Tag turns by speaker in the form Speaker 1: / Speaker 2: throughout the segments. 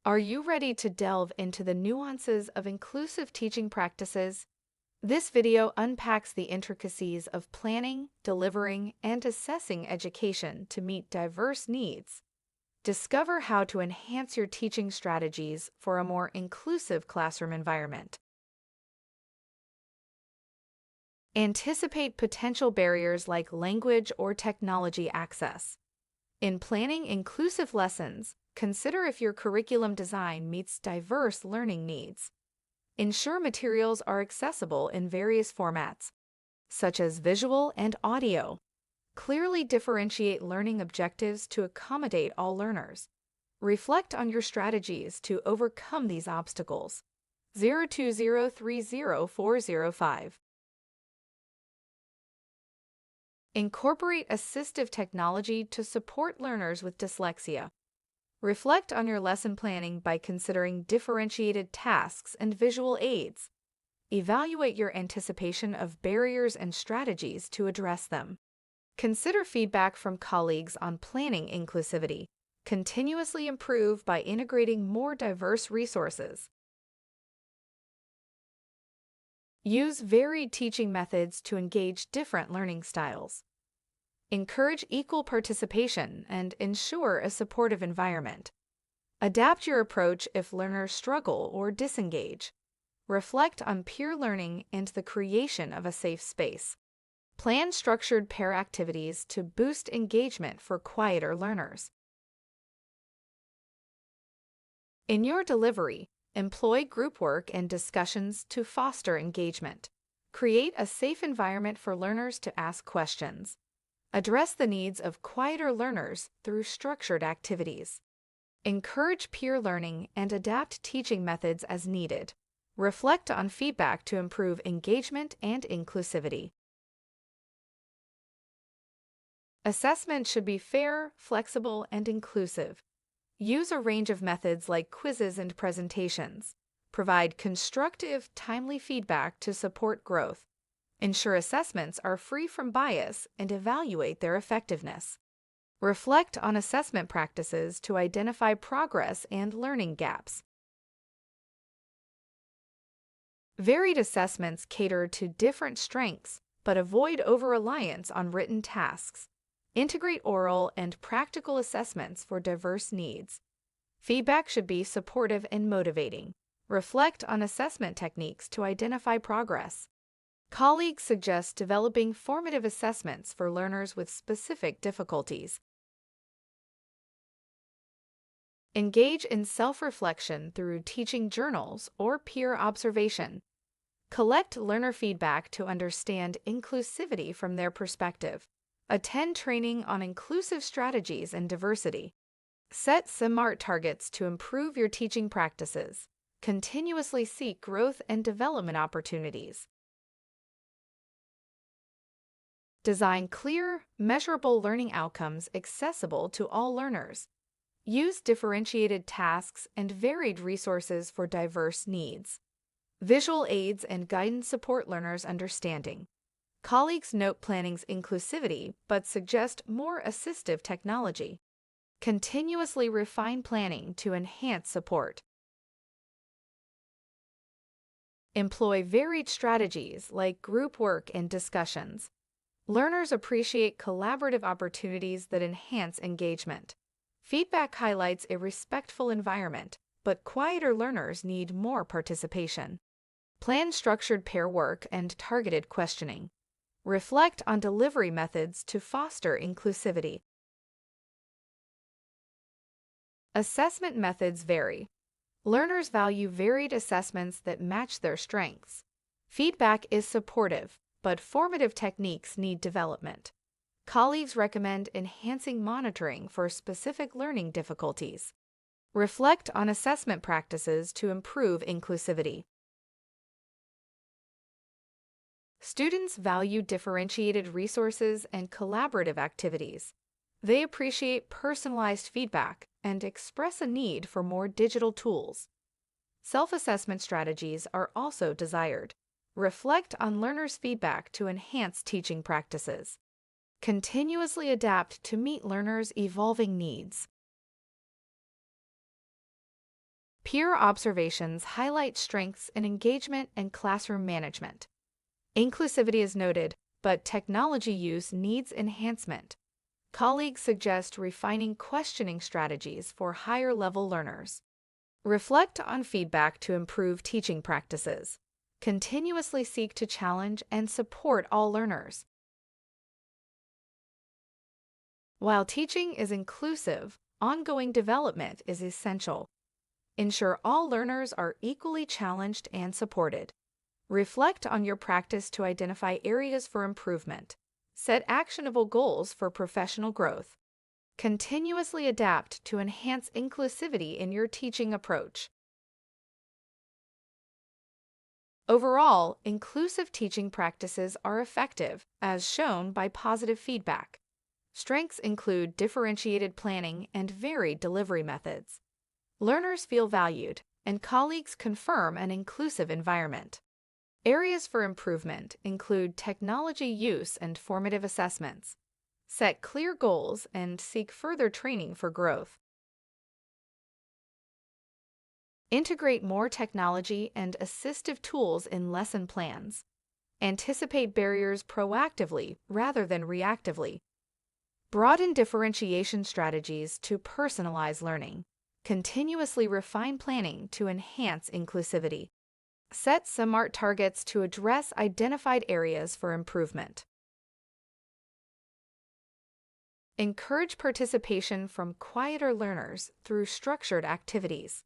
Speaker 1: Are you ready to delve into the nuances of inclusive teaching practices? This video unpacks the intricacies of planning, delivering, and assessing education to meet diverse needs. Discover how to enhance your teaching strategies for a more inclusive classroom environment. Anticipate potential barriers like language or technology access. In planning inclusive lessons, consider if your curriculum design meets diverse learning needs. Ensure materials are accessible in various formats, such as visual and audio. Clearly differentiate learning objectives to accommodate all learners. Reflect on your strategies to overcome these obstacles. 020300405. Incorporate assistive technology to support learners with dyslexia. Reflect on your lesson planning by considering differentiated tasks and visual aids. Evaluate your anticipation of barriers and strategies to address them. Consider feedback from colleagues on planning inclusivity. Continuously improve by integrating more diverse resources. Use varied teaching methods to engage different learning styles. Encourage equal participation and ensure a supportive environment. Adapt your approach if learners struggle or disengage. Reflect on peer learning and the creation of a safe space. Plan structured pair activities to boost engagement for quieter learners. In your delivery, employ group work and discussions to foster engagement. Create a safe environment for learners to ask questions. Address the needs of quieter learners through structured activities. Encourage peer learning and adapt teaching methods as needed. Reflect on feedback to improve engagement and inclusivity. Assessment should be fair, flexible, and inclusive. Use a range of methods like quizzes and presentations. Provide constructive, timely feedback to support growth. Ensure assessments are free from bias and evaluate their effectiveness. Reflect on assessment practices to identify progress and learning gaps. Varied assessments cater to different strengths, but avoid over-reliance on written tasks. Integrate oral and practical assessments for diverse needs. Feedback should be supportive and motivating. Reflect on assessment techniques to identify progress. Colleagues suggest developing formative assessments for learners with specific difficulties. Engage in self-reflection through teaching journals or peer observation. Collect learner feedback to understand inclusivity from their perspective. Attend training on inclusive strategies and diversity. Set SMART targets to improve your teaching practices. Continuously seek growth and development opportunities. Design clear, measurable learning outcomes accessible to all learners. Use differentiated tasks and varied resources for diverse needs. Visual aids and guidance support learners' understanding. Colleagues note planning's inclusivity but suggest more assistive technology. Continuously refine planning to enhance support. Employ varied strategies like group work and discussions. Learners appreciate collaborative opportunities that enhance engagement. Feedback highlights a respectful environment, but quieter learners need more participation. Plan structured pair work and targeted questioning. Reflect on delivery methods to foster inclusivity. Assessment methods vary. Learners value varied assessments that match their strengths. Feedback is supportive, but formative techniques need development. Colleagues recommend enhancing monitoring for specific learning difficulties. Reflect on assessment practices to improve inclusivity. Students value differentiated resources and collaborative activities. They appreciate personalized feedback and express a need for more digital tools. Self-assessment strategies are also desired. Reflect on learners' feedback to enhance teaching practices. Continuously adapt to meet learners' evolving needs. Peer observations highlight strengths in engagement and classroom management. Inclusivity is noted, but technology use needs enhancement. Colleagues suggest refining questioning strategies for higher-level learners. Reflect on feedback to improve teaching practices. Continuously seek to challenge and support all learners. While teaching is inclusive, ongoing development is essential. Ensure all learners are equally challenged and supported. Reflect on your practice to identify areas for improvement. Set actionable goals for professional growth. Continuously adapt to enhance inclusivity in your teaching approach. Overall, inclusive teaching practices are effective, as shown by positive feedback. Strengths include differentiated planning and varied delivery methods. Learners feel valued, and colleagues confirm an inclusive environment. Areas for improvement include technology use and formative assessments. Set clear goals and seek further training for growth. Integrate more technology and assistive tools in lesson plans. Anticipate barriers proactively rather than reactively. Broaden differentiation strategies to personalize learning. Continuously refine planning to enhance inclusivity. Set SMART targets to address identified areas for improvement. Encourage participation from quieter learners through structured activities.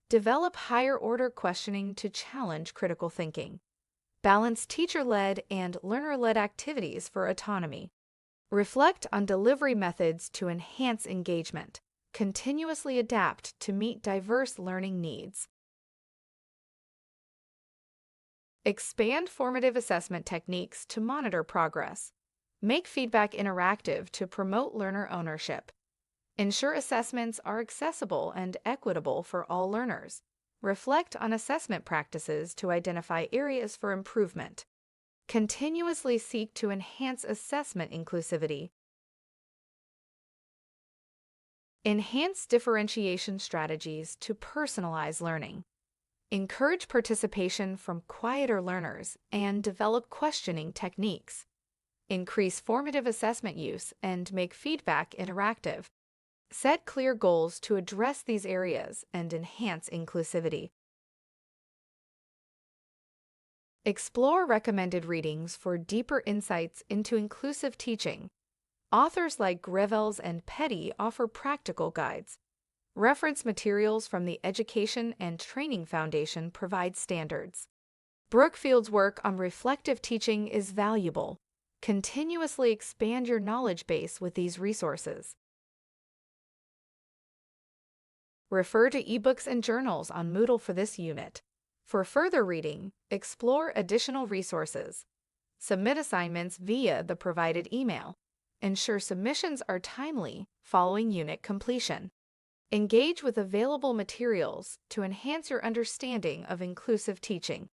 Speaker 1: Develop higher-order questioning to challenge critical thinking. Balance teacher-led and learner-led activities for autonomy. Reflect on delivery methods to enhance engagement. Continuously adapt to meet diverse learning needs. Expand formative assessment techniques to monitor progress. Make feedback interactive to promote learner ownership. Ensure assessments are accessible and equitable for all learners. Reflect on assessment practices to identify areas for improvement. Continuously seek to enhance assessment inclusivity. Enhance differentiation strategies to personalize learning. Encourage participation from quieter learners and develop questioning techniques. Increase formative assessment use and make feedback interactive. Set clear goals to address these areas and enhance inclusivity. Explore recommended readings for deeper insights into inclusive teaching. Authors like Grevels and Petty offer practical guides. Reference materials from the Education and Training Foundation provide standards. Brookfield's work on reflective teaching is valuable. Continuously expand your knowledge base with these resources. Refer to ebooks and journals on Moodle for this unit. For further reading, explore additional resources. Submit assignments via the provided email. Ensure submissions are timely following unit completion. Engage with available materials to enhance your understanding of inclusive teaching.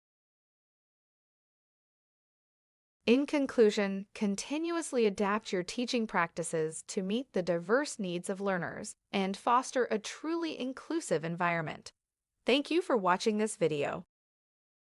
Speaker 1: In conclusion, continuously adapt your teaching practices to meet the diverse needs of learners and foster a truly inclusive environment. Thank you for watching this video.